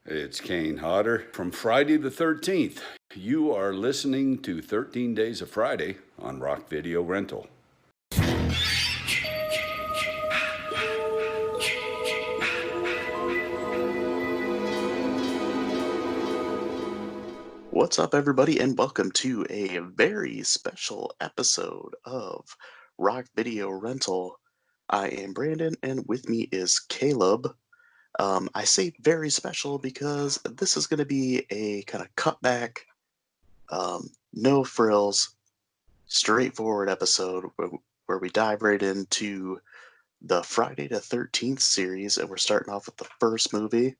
It's Kane Hodder from Friday the 13th. You are listening to 13 Days of Friday on Rock Video Rental. What's up, everybody, and welcome to a very special episode of Rock Video Rental. I am Brandon, and with me is Caleb. I say very special because this is going to be a kind of cutback, no frills, straightforward episode where we dive right into the Friday the 13th series, and we're starting off with the first movie.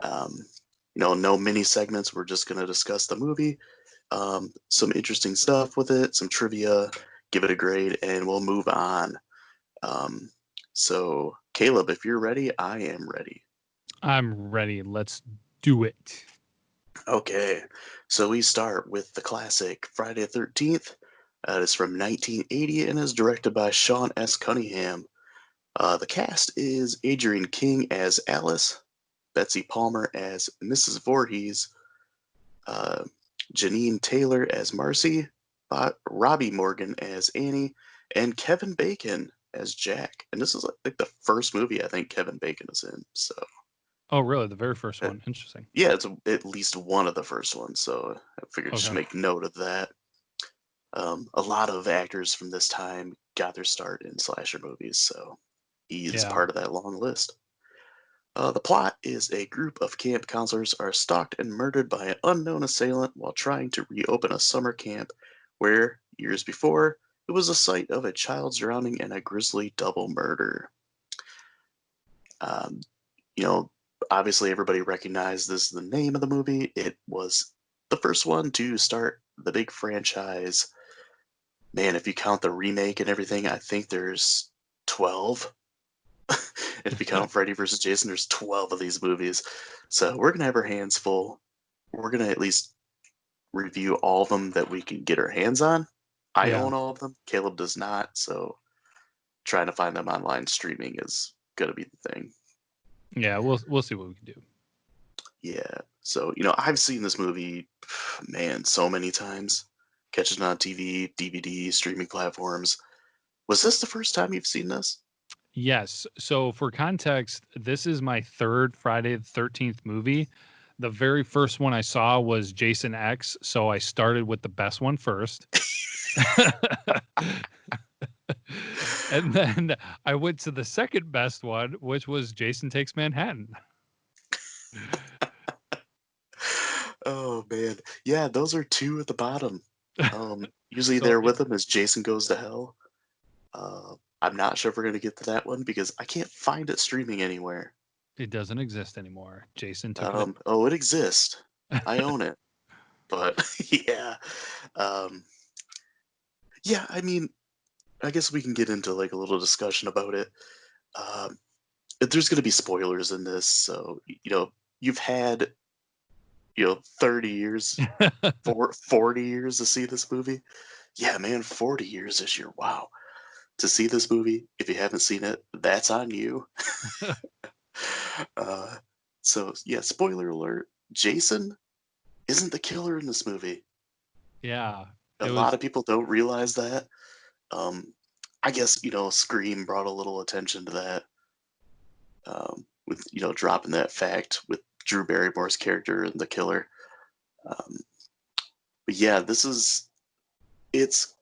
Um, no mini segments. We're just going to discuss the movie, some interesting stuff with it, some trivia, give it a grade, and we'll move on. So, Caleb, if you're ready, I am ready. I'm ready. Let's do it. Okay, so we start with the classic Friday the 13th. It is from 1980 and is directed by Sean S. Cunningham. The cast is Adrienne King as Alice, Betsy Palmer as Mrs. Voorhees, uh, Janine Taylor as Marcy, Robbie Morgan as Annie, and Kevin Bacon as Jack. And this is like the first movie I think Kevin Bacon is in. So, Oh, really? The very first uh, one. Interesting. yeah, it's at least one of the first ones. So I figured just Okay. make note of that. A lot of actors from this time got their start in slasher movies, so he is Yeah. part of that long list. The plot is a group of camp counselors are stalked and murdered by an unknown assailant while trying to reopen a summer camp where, years before, it was the site of a child's drowning and a grisly double murder. Um, you know, Obviously everybody recognizes the name of the movie. It was the first one to start the big franchise. Man, if you count the remake and everything, I think there's 12. And if you count Freddy versus Jason, there's 12 of these movies. So we're going to have our hands full. We're going to at least review all of them that we can get our hands on. I Yeah. own all of them. Caleb does not. So trying to find them online streaming is going to be the thing. Yeah. We'll see what we can do. Yeah. So, I've seen this movie, man, so many times. Catch it on TV, DVD, streaming platforms. Was this the first time you've seen this? Yes. So for context, this is my third Friday the 13th movie. The very first one I saw was Jason X, so I started with the best one first. And then I went to the second best one, which was Jason Takes Manhattan. Oh man, yeah, those are two at the bottom. Usually So there with them is Jason Goes to Hell. I'm not sure if we're gonna get to that one because I can't find it streaming anywhere. it doesn't exist anymore. Jason took it. Oh, it exists. I own it, but yeah, um, yeah. I mean, I guess we can get into like a little discussion about it. Um, there's gonna be spoilers in this, so you've had 30 years, 40 years to see this movie. Yeah, man, 40 years this year. Wow. To see this movie, if you haven't seen it, that's on you. uh, so, yeah, spoiler alert, Jason isn't the killer in this movie. Yeah, A it lot was. of people don't realize that. Um, I guess, Scream brought a little attention to that with, dropping that fact with Drew Barrymore's character and the killer. Um, but yeah, it's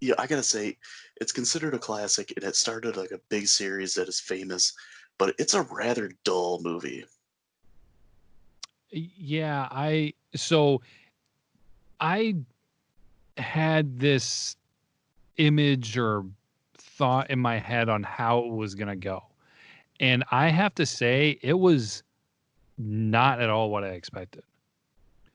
yeah, I gotta say, it's considered a classic, and it started like a big series that is famous, but it's a rather dull movie. Yeah, I had this image or thought in my head on how it was gonna go. And I have to say it was not at all what I expected.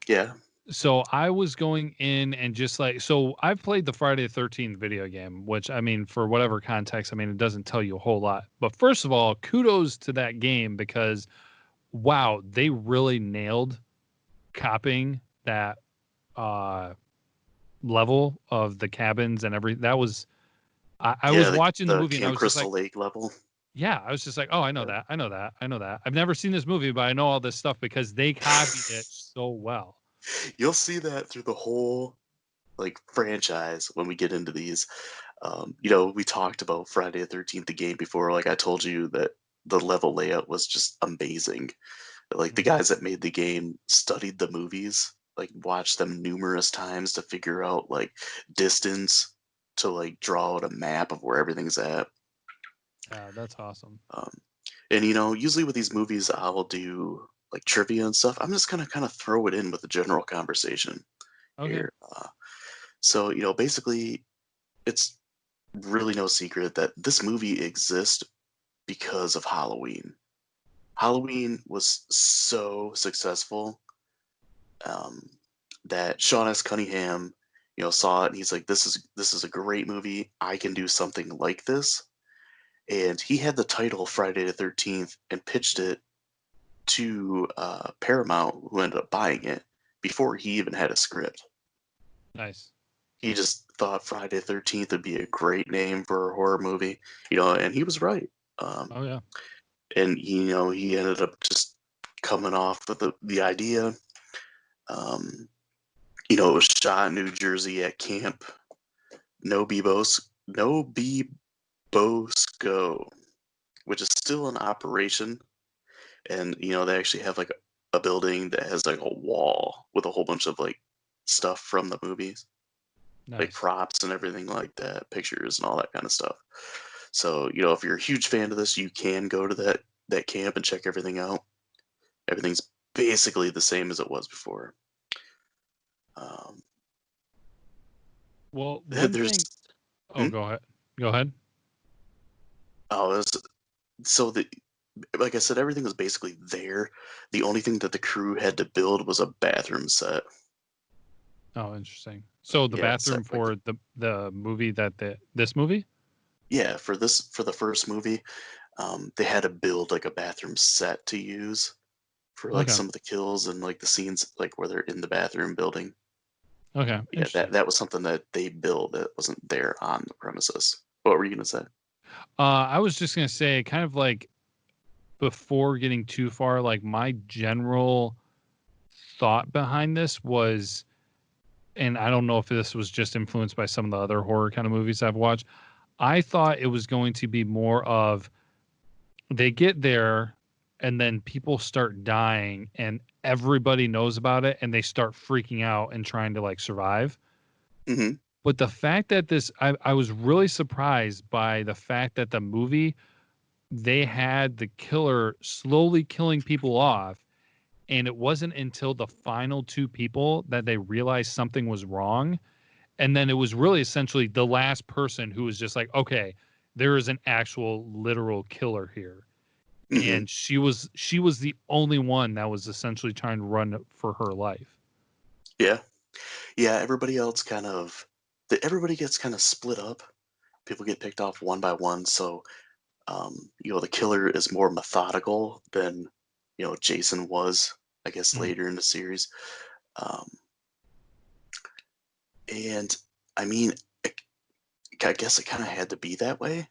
Yeah, So I was going in and just like, so I've played the Friday the 13th video game, which I mean, for whatever context, I mean, it doesn't tell you a whole lot. But first of all, kudos to that game because wow, they really nailed copying that uh level of the cabins and everything. That was I was yeah, watching the the movie and I Camp was just like, Crystal Lake level. Yeah, I was just like, oh, I know that. I know that. I know that. I've never seen this movie, but I know all this stuff because they copied it so well. You'll see that through the whole like franchise when we get into these. We talked about Friday the 13th, the game before. Like I told you that the level layout was just amazing. Like the Mhm. guys that made the game studied the movies, like watched them numerous times to figure out like distance to like draw out a map of where everything's at. Yeah, that's awesome. Um, and usually with these movies, I will do like trivia and stuff. I'm just gonna kind of throw it in with the general conversation Okay. here. So basically, it's really no secret that this movie exists because of Halloween. Halloween was so successful um, that Sean S. Cunningham, saw it and he's like, "This is a great movie. I can do something like this." And he had the title Friday the 13th and pitched it to Paramount, who ended up buying it before he even had a script. Nice. He just thought Friday the 13th would be a great name for a horror movie, and he was right. Um, Oh yeah. and he ended up just coming off with the idea. Um, it was shot in New Jersey at Camp No Bosco, which is still in operation. And they actually have like a building that has like a wall with a whole bunch of like stuff from the movies, like Nice. props and everything like that, pictures and all that kind of stuff. So if you're a huge fan of this, you can go to that camp and check everything out. Everything's basically the same as it was before. Um, Well, one there's thing. Oh, hmm? go ahead. Go ahead. Oh, so the like I said, everything was basically there. The only thing that the crew had to build was a bathroom set. Oh, interesting. So the Yeah, set bathroom like for the movie this movie? yeah, for the first movie, they had to build like a bathroom set to use for like Okay. some of the kills and like the scenes like where they're in the bathroom building. Okay. Yeah, that Interesting. that was something that they built that wasn't there on the premises. What were you gonna say? I was just gonna say, kind of like before getting too far, like my general thought behind this was, and I don't know if this was just influenced by some of the other horror kind of movies I've watched. I thought it was going to be more of they get there and then people start dying and everybody knows about it and they start freaking out and trying to like survive. Hmm. But the fact that I was really surprised by the fact that the movie, they had the killer slowly killing people off. And it wasn't until the final two people that they realized something was wrong. And then it was really essentially the last person who was just like, okay, there is an actual literal killer here. Hmm. And she was the only one that was essentially trying to run for her life. Yeah, yeah. Everybody gets kind of split up. People get picked off one by one. So the killer is more methodical than Jason was, I guess, Mhm. later in the series. Um, and I mean, I, I guess it kind of had to be that way.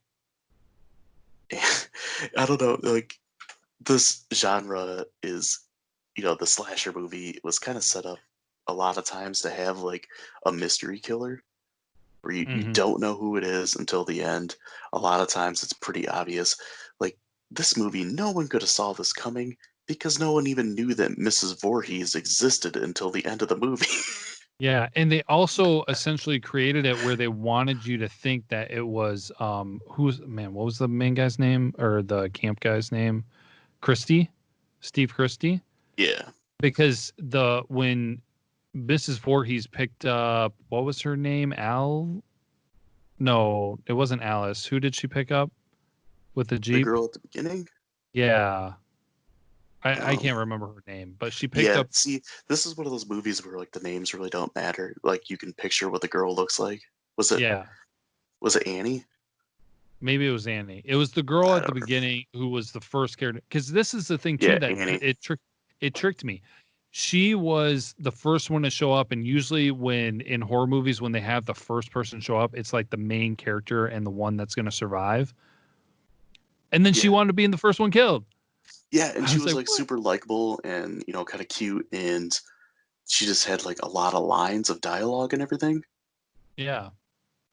I don't know, like this genre is, the slasher movie was kind of set up a lot of times to have like a mystery killer where you Mhm. don't know who it is until the end. A lot of times it's pretty obvious. Like this movie, no one could have saw this coming because no one even knew that Mrs. Voorhees existed until the end of the movie. Yeah, and they also essentially created it where they wanted you to think that it was who's man, what was the main guy's name or the camp guy's name? Christie, Steve Christie, Yeah, because the when Mrs. Voorhees picked up, what was her name? Al? No, it wasn't Alice. Who did she pick up with the the Jeep? girl at the beginning. Yeah. I Um, can't remember her name, but she picked yeah, up. see, this is one of those movies where like the names really don't matter. Like you can picture what the girl looks like. Was it Yeah, was it Annie? maybe it was Annie. It was the girl I at the don't remember. beginning who was the first character. Because this is the thing too Yeah, that Annie. it tricked me. She was the first one to show up, and usually when in horror movies when they have the first person show up, it's like the main character and the one that's going to survive. And then she Yeah. wanted to be in the first one killed. Yeah, and I she was was like, like what? super likable and, kind of cute, and she just had like a lot of lines of dialogue and everything. Yeah.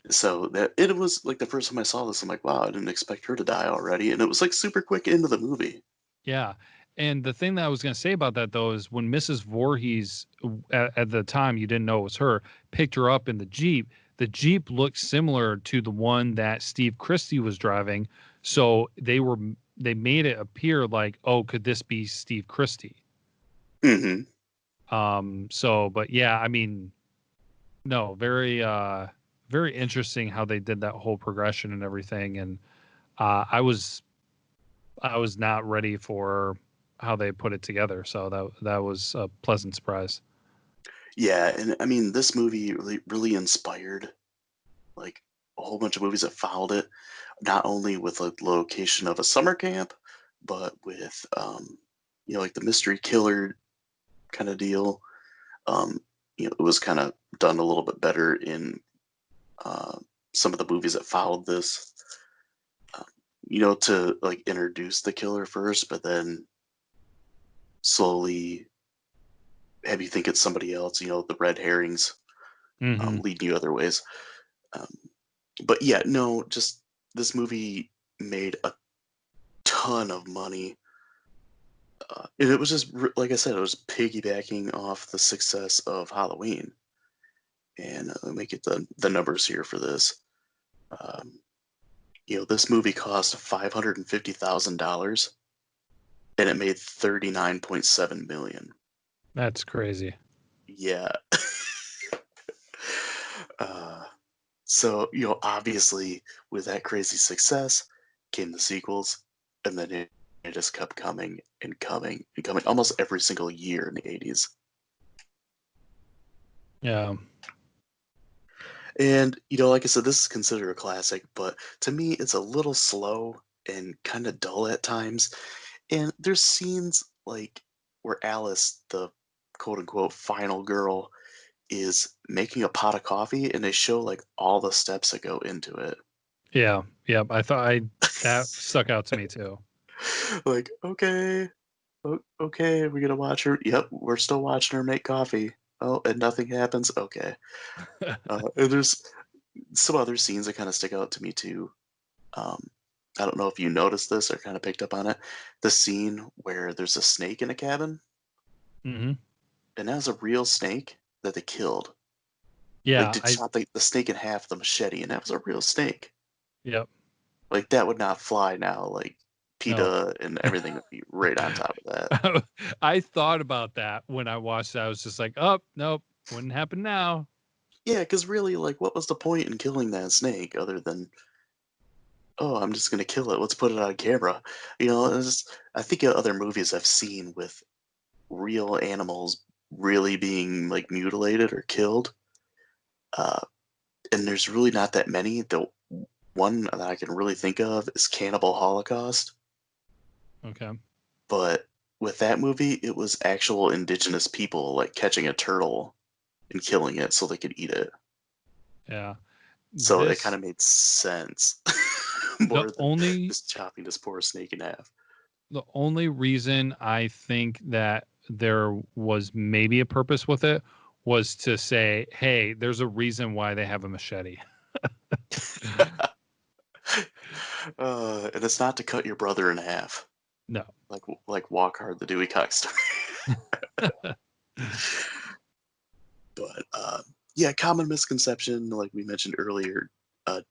So that it was like the first time I saw this, I'm like, wow, I didn't expect her to die already. And it was like super quick into the movie. Yeah. And the thing that I was going to say about that, though, is when Mrs. Voorhees, at the time, you didn't know it was her, picked her up in the Jeep looked similar to the one that Steve Christie was driving. So they made it appear like, oh, could this be Steve Christie? Hmm. So, but yeah, I mean, no, very interesting how they did that whole progression and everything. And I was not ready for how they put it together. So that was a pleasant surprise. Yeah, and I mean, this movie really inspired like a whole bunch of movies that followed it, not only with like the location of a summer camp, but with like the mystery killer kind of deal. Um, it was kind of done a little bit better in uh, some of the movies that followed this. Um, to like introduce the killer first, but then slowly have you think it's somebody else. The red herrings Mm-hmm. leading you other ways. Um, but yeah, no, just this movie made a ton of money. And it was just, like I said, it was piggybacking off the success of Halloween. And let me get the numbers here for this. Um, this movie cost $550,000 and it made 39.7 million. That's crazy. Yeah. uh, so, obviously, with that crazy success came the sequels, and then it just kept coming and coming and coming almost every single year in the 80s. Yeah. And, like I said, this is considered a classic, but to me, it's a little slow and kind of dull at times. And there's scenes like where Alice, the quote unquote final girl, is making a pot of coffee and they show like all the steps that go into it. Yeah. Yep. I thought that stuck out to me too. Like, okay, okay, we're gonna watch her. Yep, we're still watching her make coffee. Oh, and nothing happens. Okay. And there's some other scenes that kind of stick out to me too. Um, I don't know if you noticed this or kind of picked up on it. The scene where there's a snake in a cabin, Mm-hmm. and that was a real snake that they killed. Like, Yeah. to chop the snake in half with a machete, and that was a real snake. Yep. Like, that would not fly now. Like, No. PETA and everything would be right on top of that. I thought about that when I watched it. I was just like, oh, nope, wouldn't happen now. Yeah, because really, like, what was the point in killing that snake other than, oh, I'm just gonna kill it. Let's put it on camera. I think of other movies I've seen with real animals really being like mutilated or killed, uh, and there's really not that many. The one that I can really think of is Cannibal Holocaust, Okay. but with that movie, it was actual indigenous people like catching a turtle and killing it so they could eat it. Yeah. So it kind This of made sense the more than only just chopping this poor snake in half. the only reason I think that there was maybe a purpose with it was to say, hey, there's a reason why they have a machete. And it's not to cut your brother in half, No. like Walk Hard, the Dewey Cox story. But yeah, common misconception, like we mentioned earlier, uh,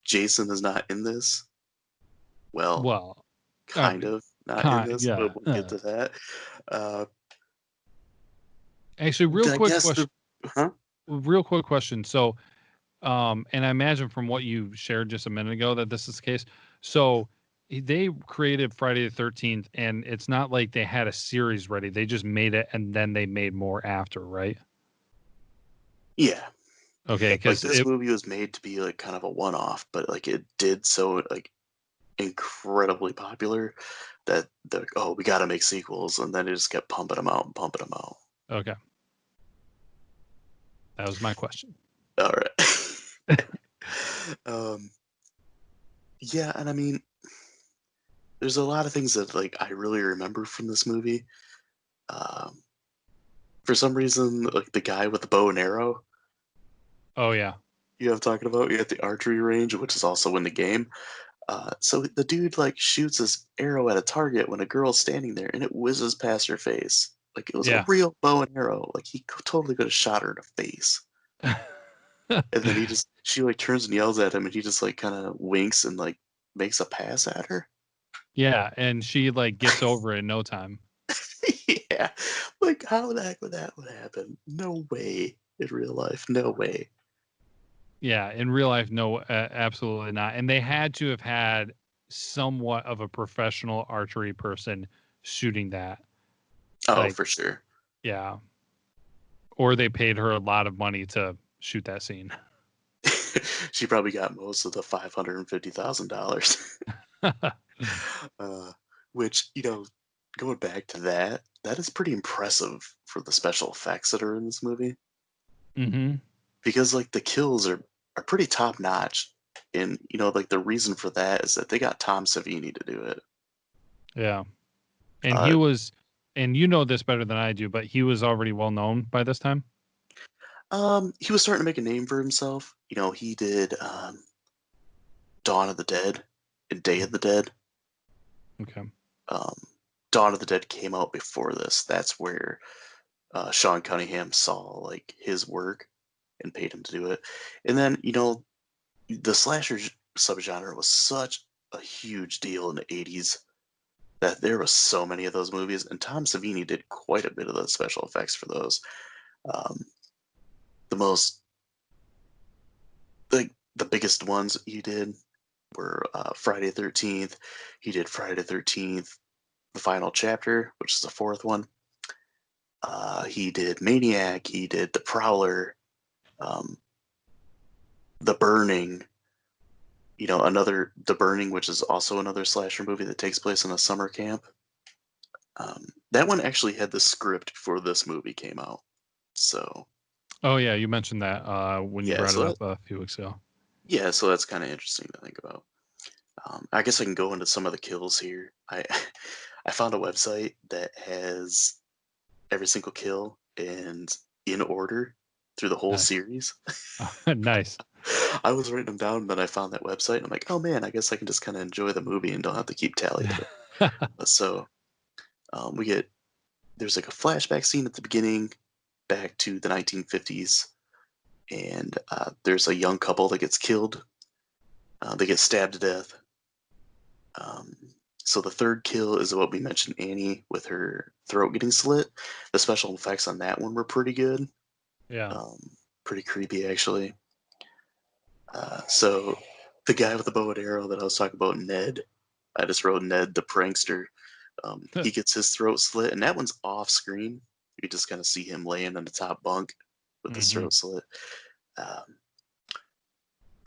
Jason is not in this. Well, Well, kind of not in this, yeah. but we'll get to that. Uh, Actually, I guess the huh? real quick question. So, and I imagine from what you shared just a minute ago that this is the case. So they created Friday the 13th, and it's not like they had a series ready. They just made it, and then they made more after, right? Yeah, Okay, like because this it, movie was made to be like kind of a one-off, but like it did so like incredibly popular that they're like, oh, we got to make sequels, and then it just kept pumping them out and pumping them out. okay, that was my question. All right. um, yeah, and I mean, there's a lot of things that like I really remember from this movie. Um, for some reason, like the guy with the bow and arrow, Oh yeah. you know what I'm talking about? You at the archery range, which is also in the game. So the dude like shoots this arrow at a target when a girl's standing there, and it whizzes past her face. Like it was a Yeah. real bow and arrow. Like totally could have shot her in the face. And then she like turns and yells at him, and he just like kind of winks and like makes a pass at her. Yeah, and she like gets over it in no time. Yeah, like how the heck would happen? No way in real life. No way. Yeah, in real life, no, absolutely not. And they had to have had somewhat of a professional archery person shooting that. Oh, Like, for sure. yeah. Or they paid her a lot of money to shoot that scene. She probably got most of the $550,000. uh, which going back to that, that is pretty impressive for the special effects that are in this movie Hmm. because like the kills are pretty top notch, and like the reason for that is that they got Tom Savini to do it. Yeah. And he Uh, was, and you know this better than I do, but he was already well known by this time. he was starting to make a name for himself. He did Dawn of the Dead and Day of the Dead. Okay. Um, Dawn of the Dead came out before this. That's where Sean Cunningham saw like his work and paid him to do it. And then the slasher subgenre was such a huge deal in the 80s that there was so many of those movies, and Tom Savini did quite a bit of the special effects for those. Um, the most the biggest ones he did were Friday the 13th. He did Friday the 13th, the final chapter, which is the fourth one. He did Maniac. He did The Prowler, um, The Burning. Another The Burning, which is also another slasher movie that takes place in a summer camp. That one actually had the script before this movie came out. So Oh yeah, you mentioned that when you yeah, brought it so up a few weeks ago. so that's kind of interesting to think about. I guess I can go into some of the kills here. I I found a website that has every single kill and in order through the whole Nice. series. Nice. I was writing them down, and then I found that website, and I'm like, oh man, I guess I can just kind of enjoy the movie and don't have to keep tally of it. So we get there's like a flashback scene at the beginning back to the 1950s, and there's a young couple that gets killed. They get stabbed to death. Um, so the third kill is what we mentioned, Annie with her throat getting slit. The special effects on that one were pretty good, Yeah. um, pretty creepy actually. So the guy with the bow and arrow that I was talking about, Ned, I just wrote Ned the prankster. He gets his throat slit, and that one's off screen. You just kind of see him laying on the top bunk with his Hmm. throat slit. Um,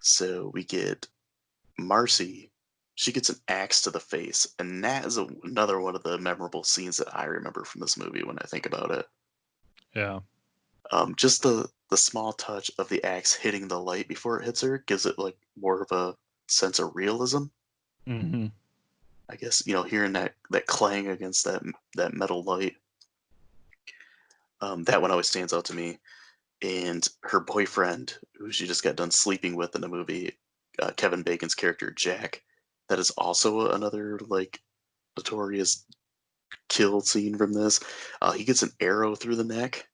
so we get Marcy. She gets an axe to the face, and that is another one of the memorable scenes that I remember from this movie when I think about it. Yeah. Just the small touch of the axe hitting the light before it hits her gives it like more of a sense of realism. Hmm. I guess hearing that clang against that metal light, that one always stands out to me. And her boyfriend, who she just got done sleeping with in the movie, Kevin Bacon's character Jack, that is also another like notorious kill scene from this. He gets an arrow through the neck.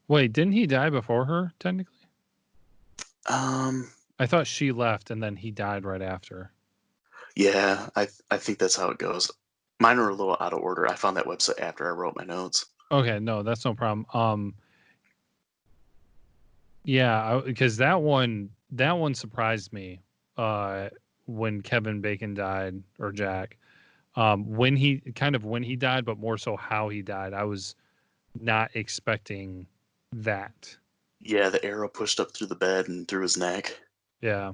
Wait, didn't he die before her, technically? Um, I thought she left and then he died right after. yeah, I think that's how it goes. Mine are a little out of order. I found that website after I wrote my notes. Okay, no, that's no problem. Yeah, because that one surprised me uh when Kevin Bacon died, or Jack. When he died, but more so how he died. I was not expecting that. Yeah, the arrow pushed up through the bed and through his neck. Yeah.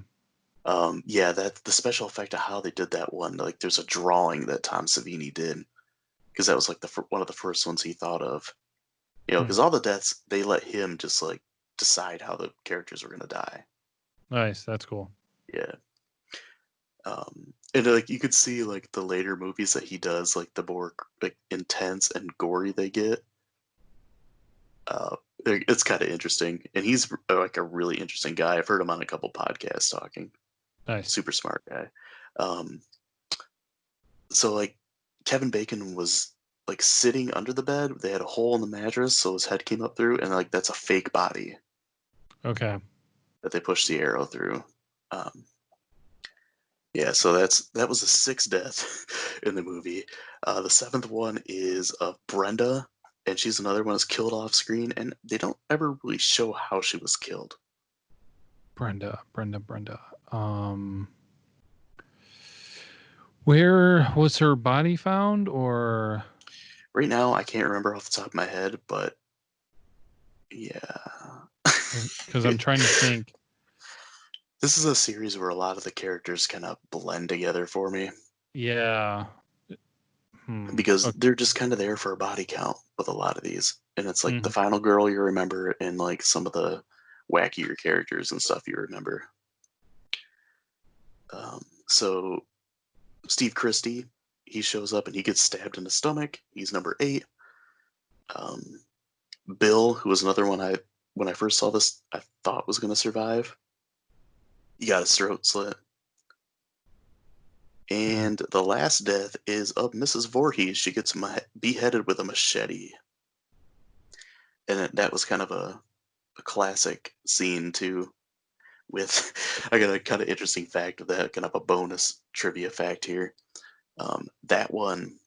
Yeah, that the special effect of how they did that one. Like, there's a drawing that Tom Savini did because that was like one of the first ones he thought of. Hmm. Because all the deaths they let him just like decide how the characters were gonna die. Nice. That's cool. Yeah. And like you could see like the later movies that he does, like the more like intense and gory they get. Uh, it's kind of interesting, and he's like a really interesting guy. I've heard him on a couple podcasts talking. Nice. Super smart guy. Um, so like Kevin Bacon was like sitting under the bed. They had a hole in the mattress, so his head came up through, and like that's a fake body Okay. that they pushed the arrow through. Um, yeah, so that was the sixth death in the movie. The seventh one is of Brenda, and she's another one that's killed off screen, and they don't ever really show how she was killed. Brenda. Where was her body found, or Right now, I can't remember off the top of my head, but yeah. because I'm trying to think. This is a series where a lot of the characters kind of blend together for me Yeah. because Okay. they're just kind of there for a body count with a lot of these. And it's like the Mhm. final girl you remember and like some of the wackier characters and stuff you remember. So Steve Christie, he shows up and he gets stabbed in the stomach. He's number 8. Um, Bill, who was another one when I first saw this, I thought was going to survive. He got his throat slit. Mhm. And the last death is of Mrs. Voorhees. She gets beheaded with a machete. And that was kind of a classic scene, too. With, I got a kind of interesting fact of that, kind of a bonus trivia fact here. That one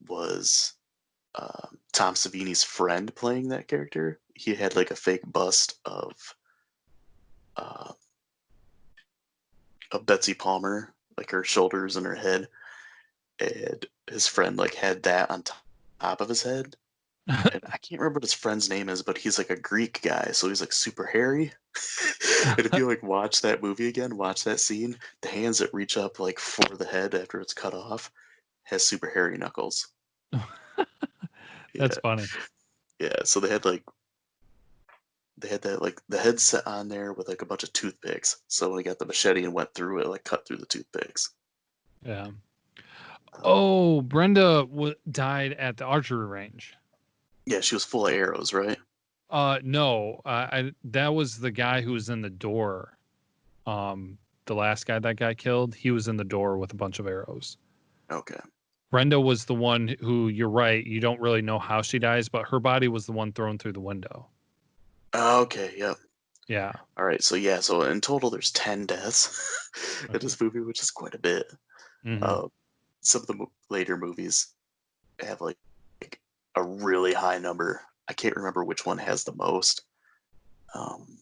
was Tom Savini's friend playing that character. He had like a fake bust uh, of Betsy Palmer, like her shoulders and her head, and his friend like had that on top of his head. And I can't remember what his friend's name is, but he's like a Greek guy, so he's like super hairy. And if you like watch that movie again, watch that scene, the hands that reach up like for the head after it's cut off has super hairy knuckles. That's Yeah, funny. yeah. So they had that like the head set on there with like a bunch of toothpicks. So when he got the machete and went through it, like cut through the toothpicks. Yeah. Um, Oh, Brenda died at the archery range. yeah, she was full of arrows, right? No, that was the guy who was in the door. The last guy that got killed, he was in the door with a bunch of arrows. Okay. Brenda was the one who, you're right, you don't really know how she dies, but her body was the one thrown through the window. Okay. Yep. Yeah. All right. So yeah. So in total, there's 10 deaths in Okay. this movie, which is quite a bit. Mm-hmm. Uh, some of the later movies have like a really high number. I can't remember which one has the most. Um,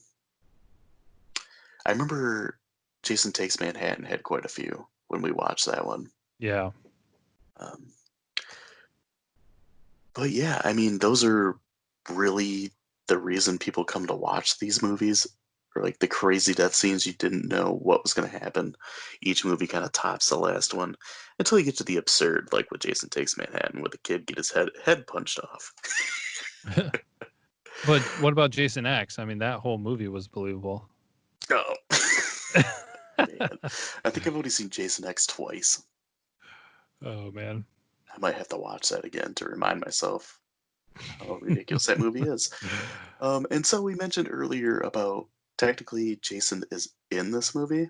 I remember Jason Takes Manhattan had quite a few when we watched that one. Yeah. Um, but yeah, I mean, those are really the reason people come to watch these movies, or like the crazy death scenes you didn't know what was going to happen. Each movie kind of tops the last one until you get to the absurd, like with Jason Takes Manhattan, where the kid get his head punched off. But what about Jason X? I mean, that whole movie was believable. Oh man, I think I've only seen Jason X twice. Oh man. I might have to watch that again to remind myself how ridiculous that movie is. And so we mentioned earlier about technically Jason is in this movie.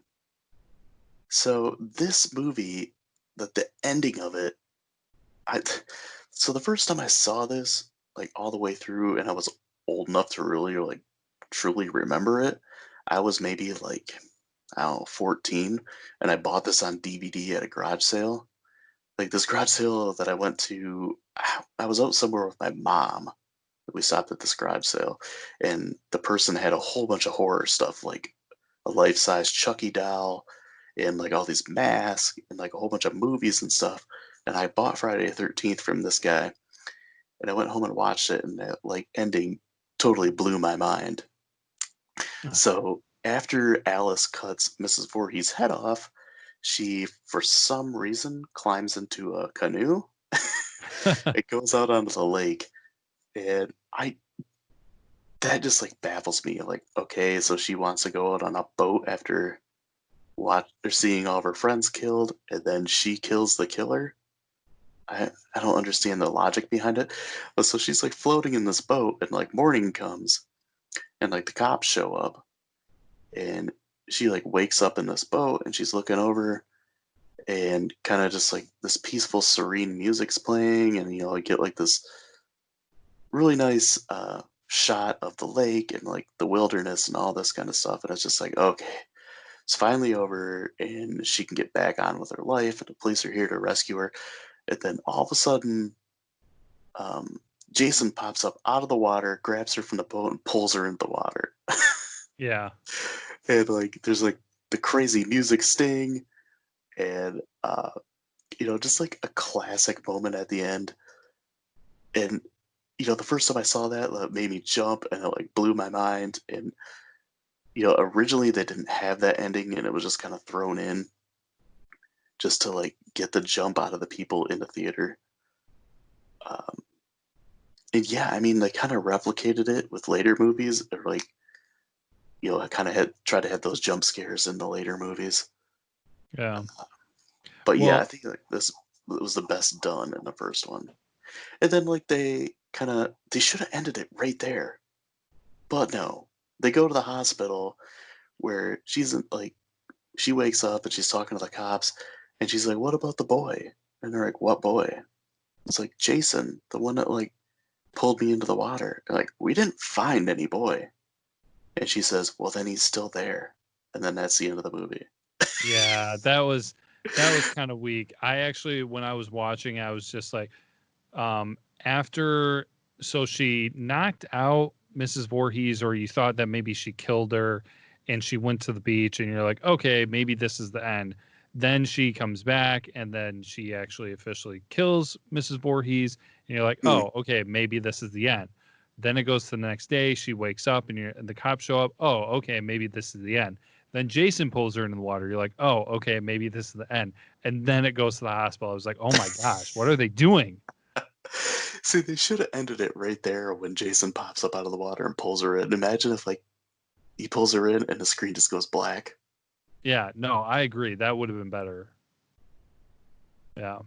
So this movie, the ending of it, I so the first time I saw this, like all the way through, and I was old enough to really like truly remember it, I was maybe like I don't know 14, and I bought this on DVD at a garage sale. Like this garage sale that I went to, I was out somewhere with my mom. We stopped at this garage sale, and the person had a whole bunch of horror stuff, like a life-size Chucky doll, and like all these masks, and like a whole bunch of movies and stuff. And I bought Friday the 13th from this guy, and I went home and watched it, and that like ending totally blew my mind. So after Alice cuts Mrs. Voorhees' head off, she, for some reason, climbs into a canoe. It goes out onto the lake, and I that just like baffles me. Like, okay, so she wants to go out on a boat after seeing all of her friends killed, and then she kills the killer. I don't understand the logic behind it. But so she's like floating in this boat, and like morning comes, and like the cops show up, and she like wakes up in this boat, and she's looking over, and kind of just like this peaceful, serene music's playing, and I get like this really nice shot of the lake and like the wilderness and all this kind of stuff, and it's just like, okay, it's finally over, and she can get back on with her life, and the police are here to rescue her. And then all of a sudden, um, Jason pops up out of the water, grabs her from the boat, and pulls her into the water. Yeah. And like, there's like the crazy music sting, and just like a classic moment at the end. And the first time I saw that, that made me jump, and it like blew my mind. And originally they didn't have that ending, and it was just kind of thrown in just to like get the jump out of the people in the theater. Um, and yeah, I mean, they kind of replicated it with later movies, or like, I kind of had tried to have those jump scares in the later movies. Yeah. But yeah, I Well, think like this was the best done in the first one. And then like they should have ended it right there. But no. They go to the hospital where like she wakes up and she's talking to the cops, and she's like, "What about the boy?" And they're like, "What boy?" It's like, "Jason, the one that like pulled me into the water." And like, "We didn't find any boy." And she says, "Well, then he's still there." And then that's the end of the movie. yeah, that was kind of weak. I actually, when I was watching, I was just like, after, so she knocked out Mrs. Voorhees, or you thought that maybe she killed her, and she went to the beach, and you're like, okay, maybe this is the end. Then she comes back, and then she actually officially kills Mrs. Voorhees, and you're like, Mm. oh, okay, maybe this is the end. Then it goes to the next day. She wakes up, and the cops show up. Oh, okay, maybe this is the end. Then Jason pulls her into the water. You're like, oh, okay, maybe this is the end. And then it goes to the hospital. I was like, oh my gosh, what are they doing? See, they should have ended it right there when Jason pops up out of the water and pulls her in. Imagine if like he pulls her in and the screen just goes black. Yeah, no, I agree. That would have been better. Yeah.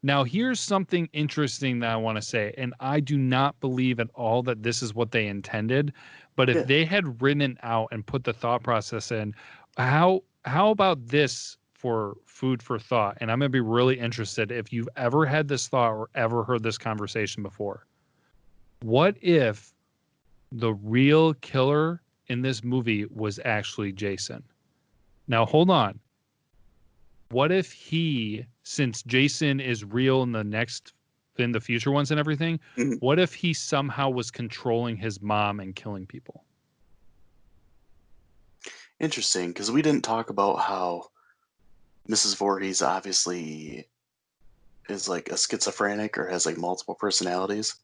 Now, here's something interesting that I want to say, and I do not believe at all that this is what they intended. But if Yeah. they had written it out and put the thought process in, how about this for food for thought? And I'm gonna be really interested if you've ever had this thought or ever heard this conversation before. What if the real killer in this movie was actually Jason? Now, hold on. What if he, since Jason is real in the future ones and everything, Mhm. what if he somehow was controlling his mom and killing people? Interesting, because we didn't talk about how Mrs. Voorhees obviously is like a schizophrenic or has like multiple personalities,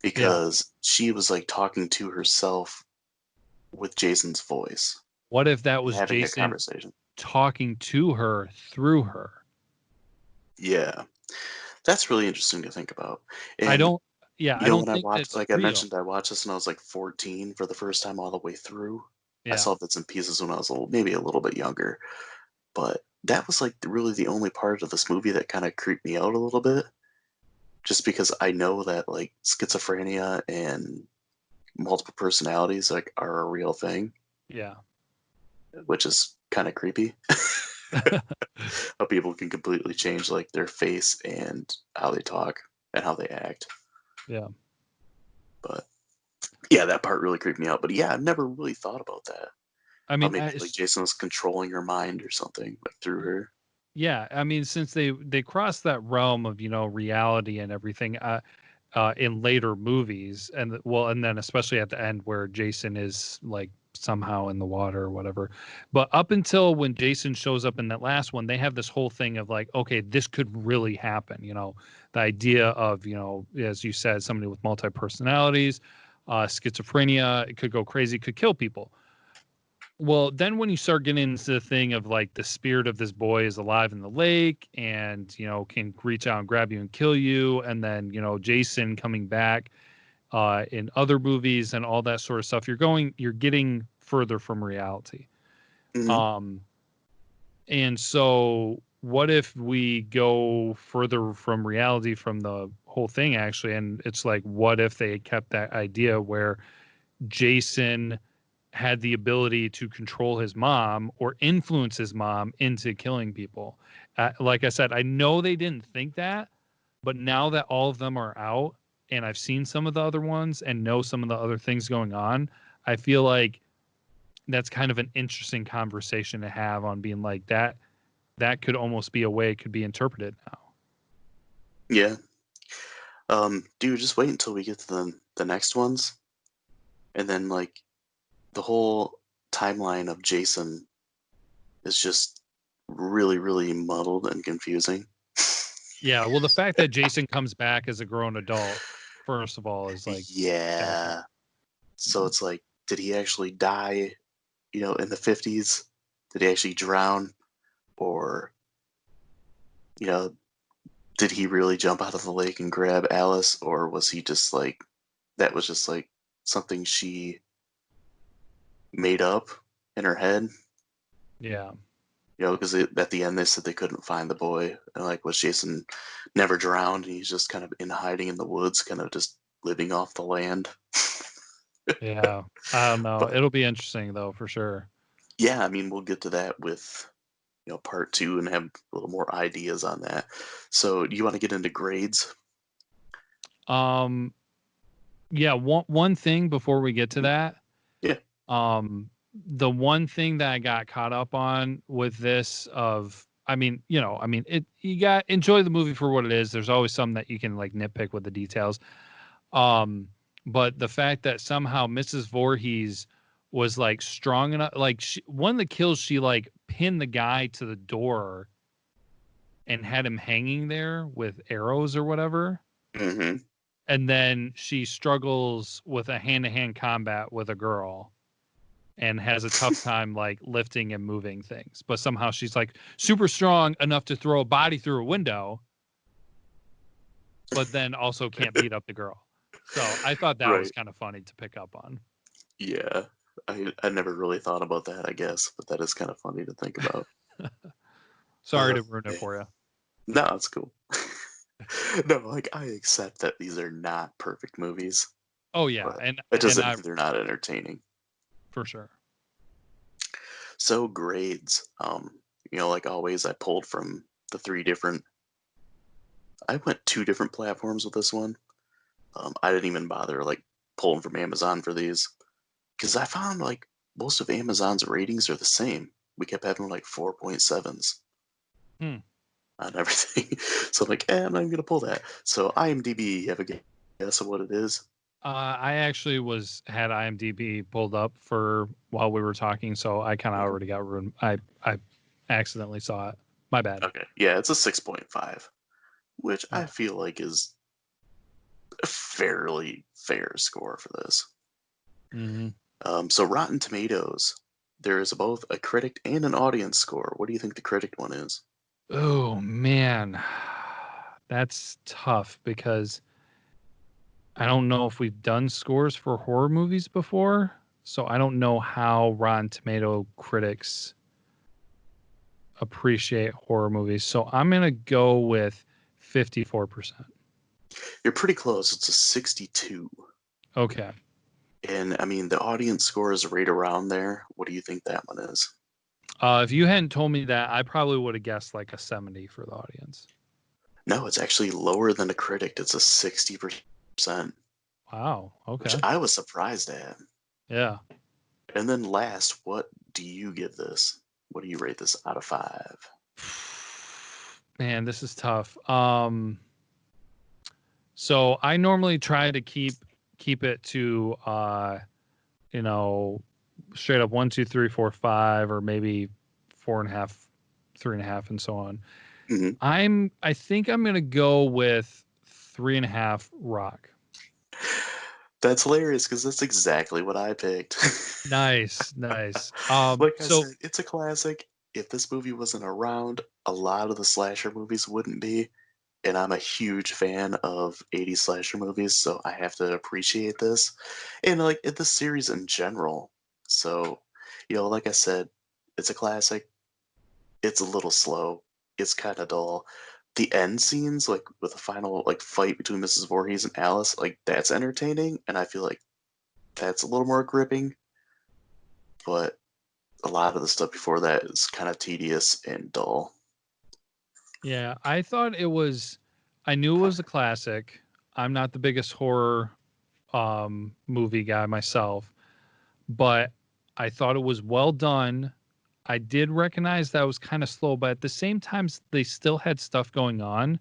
Yeah. because she was like talking to herself with Jason's voice What if that and was having a Jason conversation. talking to her through her? Yeah, that's really interesting to think about. I And don't, yeah, I don't when I think watched, that's like I real. mentioned, I watched this when I was like 14 for the first time all the way through. I Yeah. saw bits and pieces when I was maybe a little bit younger, but that was like really the only part of this movie that kind of creeped me out a little bit, just because I know that like schizophrenia and multiple personalities like are a real thing, Yeah. which is kind of creepy. How people can completely change like their face and how they talk and how they act. Yeah. But yeah, that part really creeped me out. But yeah, I've never really thought about that. I How mean, maybe like Jason was controlling her mind or something like through her. yeah, I mean, since they crossed that realm of, reality and everything, in later movies, and well, and then especially at the end where Jason is like somehow in the water or whatever. But up until when Jason shows up in that last one, they have this whole thing of like, okay, this could really happen. The idea of, as you said, somebody with multi personalities, schizophrenia, it could go crazy, could kill people. Well, then when you start getting into the thing of like the spirit of this boy is alive in the lake and, can reach out and grab you and kill you. And then, Jason coming back in other movies and all that sort of stuff, you're getting further from reality. Hmm. Um, And so what if we go further from reality from the whole thing actually, and it's like, what if they kept that idea where Jason had the ability to control his mom or influence his mom into killing people? Like I said, I know they didn't think that, but now that all of them are out and I've seen some of the other ones and know some of the other things going on, I feel like that's kind of an interesting conversation to have on being like that could almost be a way it could be interpreted now. Yeah. Dude, just wait until we get to the next ones, and then like the whole timeline of Jason is just really, really muddled and confusing. Yeah, well, the fact that Jason comes back as a grown adult, first of all, is like baffling. Yeah. So it's like, did he actually die, in the 50s? Did he actually drown? Or, you know, did he really jump out of the lake and grab Alice? Or was he just like, that was just like something she made up in her head? Yeah. Because at the end they said they couldn't find the boy. And like, was Jason never drowned? And he's just kind of in hiding in the woods, kind of just living off the land. Yeah. I don't know. But It'll be interesting though, for sure. yeah, I mean, we'll get to that with part two and have a little more ideas on that. So, do you want to get into grades? Um, yeah, one thing before we get to Mhm. that, Yeah. the one thing that I got caught up on with this of, I mean, you got enjoy the movie for what it is. There's always some that you can like nitpick with the details. Um, but the fact that somehow Mrs. Voorhees was like strong enough, like one of the kills, she like pinned the guy to the door and had him hanging there with arrows or whatever. Hmm. And then she struggles with a hand-to-hand combat with a girl and has a tough time like lifting and moving things. But somehow she's like super strong enough to throw a body through a window, but then also can't beat up the girl. So I thought that was Right. kind of funny to pick up on. Yeah. I never really thought about that, I guess, but that is kind of funny to think about. Sorry to ruin it Man. for you. No, it's cool. No, like I accept that these are not perfect movies, Oh yeah, but and it and doesn't I mean they're not entertaining. for sure. So grades, like always, I pulled from the three different. I went two different platforms with this one. I didn't even bother like pulling from Amazon for these because I found like most of Amazon's ratings are the same. We kept having like 4.7s Hmm. on everything. So I'm like, I'm not even gonna pull that. So IMDb, you have a guess of what it is? I actually had IMDb pulled up for while we were talking, so I kind of Mhm. already got ruined. I accidentally saw it. My bad. Okay, yeah, it's a 6.5, which I Oh. feel like is a fairly fair score for this. Hmm. So Rotten Tomatoes, there is both a critic and an audience score. What do you think the critic one is? Oh man, that's tough because I don't know if we've done scores for horror movies before, so I don't know how Rotten Tomato critics appreciate horror movies. So I'm gonna go with 54%. You're pretty close. It's a 62. Okay. And I mean, the audience score is right around there. What do you think that one is? If you hadn't told me that, I probably would have guessed like a 70 for the audience. No, it's actually lower than a critic. It's a 60%, Wow. which Okay. I was surprised at. Yeah. And then last, what do you give this? What do you rate this out of 5? Man, this is tough. So I normally try to keep it to you know, straight up 1, 2, 3, 4, 5, or maybe 4.5, 3.5, and so on. Hmm. I think I'm gonna go with 3.5 rock. That's hilarious because that's exactly what I picked. Nice, nice. Like I So said, it's a classic. If this movie wasn't around, a lot of the slasher movies wouldn't be. And I'm a huge fan of 80s slasher movies, so I have to appreciate this. And like the series in general. So, like I said, it's a classic. it's a little slow. It's kind of dull. The end scenes, like with the final like fight between Mrs. Voorhees and Alice, like that's entertaining, and I feel like that's a little more gripping. But a lot of the stuff before that is kind of tedious and dull. Yeah, I thought it was. I knew it was a classic. I'm not the biggest horror movie guy myself, but I thought it was well done. I did recognize that was kind of slow, but at the same time, they still had stuff going on.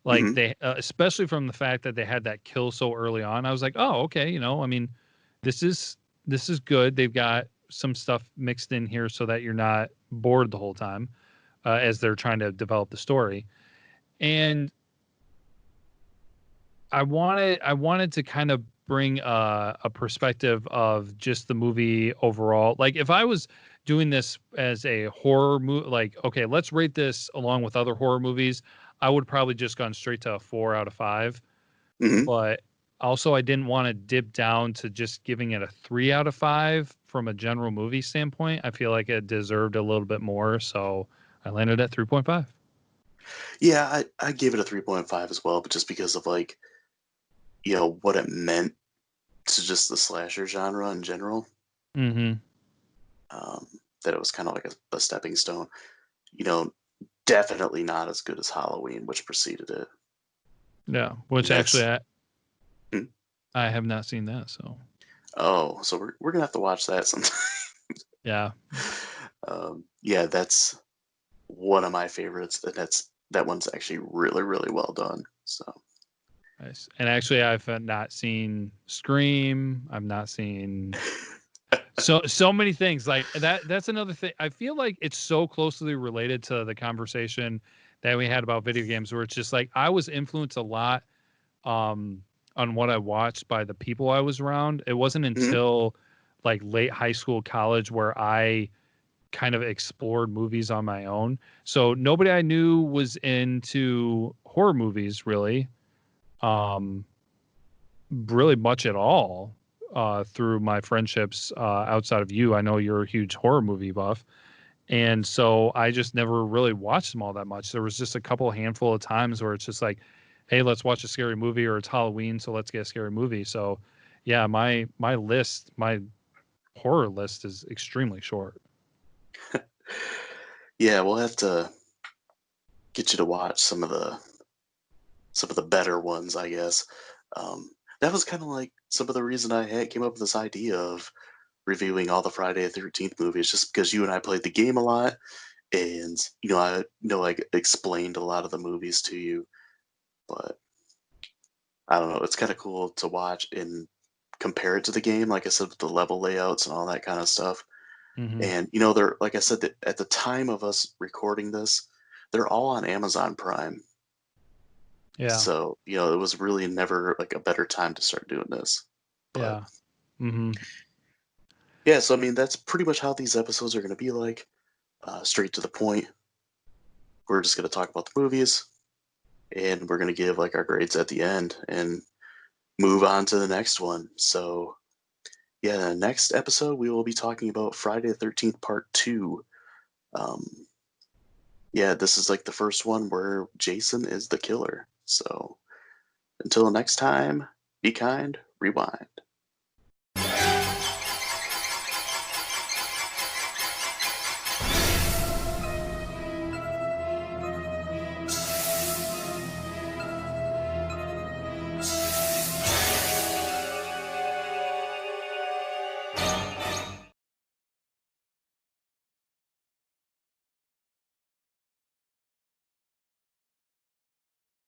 Like Hmm. they, especially from the fact that they had that kill so early on, I was like, oh, okay, I mean, this is this is good. They've got some stuff mixed in here so that you're not bored the whole time as they're trying to develop the story. And I wanted to kind of bring a perspective of just the movie overall. Like if I was doing this as a horror movie, like okay, let's rate this along with other horror movies, I would probably just gone straight to a 4 out of 5. Hmm. But also, I didn't want to dip down to just giving it a 3 out of 5 from a general movie standpoint. I feel like it deserved a little bit more, so I landed at 3.5. Yeah, I gave it a 3.5 as well, but just because of like, what it meant to just the slasher genre in general, Mm-hmm. um, that it was kind of like a stepping stone. You know, definitely not as good as Halloween, which preceded it. Yeah, which actually That's hmm. I have not seen that, so Oh, so we're gonna have to watch that sometime. yeah. Yeah, that's one of my favorites, and that one's actually really really well done. So Nice. And actually, I've not seen Scream. I've not seen so many things like that. That's another thing. I feel like it's so closely related to the conversation that we had about video games, where it's just like I was influenced a lot um, on what I watched by the people I was around. It wasn't mhm. until like late high school, college, where I kind of explored movies on my own. So nobody I knew was into horror movies really. Um, really much at all through my friendships outside of you. I know you're a huge horror movie buff. And so I just never really watched them all that much. There was just a couple handful of times where it's just like, hey, let's watch a scary movie, or it's Halloween, so let's get a scary movie. So yeah, my horror list is extremely short. Yeah, we'll have to get you to watch some of the better ones, I guess. That was kind of like some of the reason came up with this idea of reviewing all the Friday the 13th movies, just because you and I played the game a lot, and I know I explained a lot of the movies to you, but I don't know, it's kind of cool to watch and compare it to the game, like I said, with the level layouts and all that kind of stuff. Hmm. And they're like I said that at the time of us recording this, they're all on Amazon Prime. Yeah. So, it was really never like a better time to start doing this. But Yeah. Hmm. yeah, so I mean, that's pretty much how these episodes are going to be like, straight to the point. We're just going to talk about the movies, and we're going to give like our grades at the end and move on to the next one. So, yeah, the next episode we will be talking about Friday the 13th Part 2. Um, yeah, this is like the first one where Jason is the killer. So, until next time, be kind, rewind.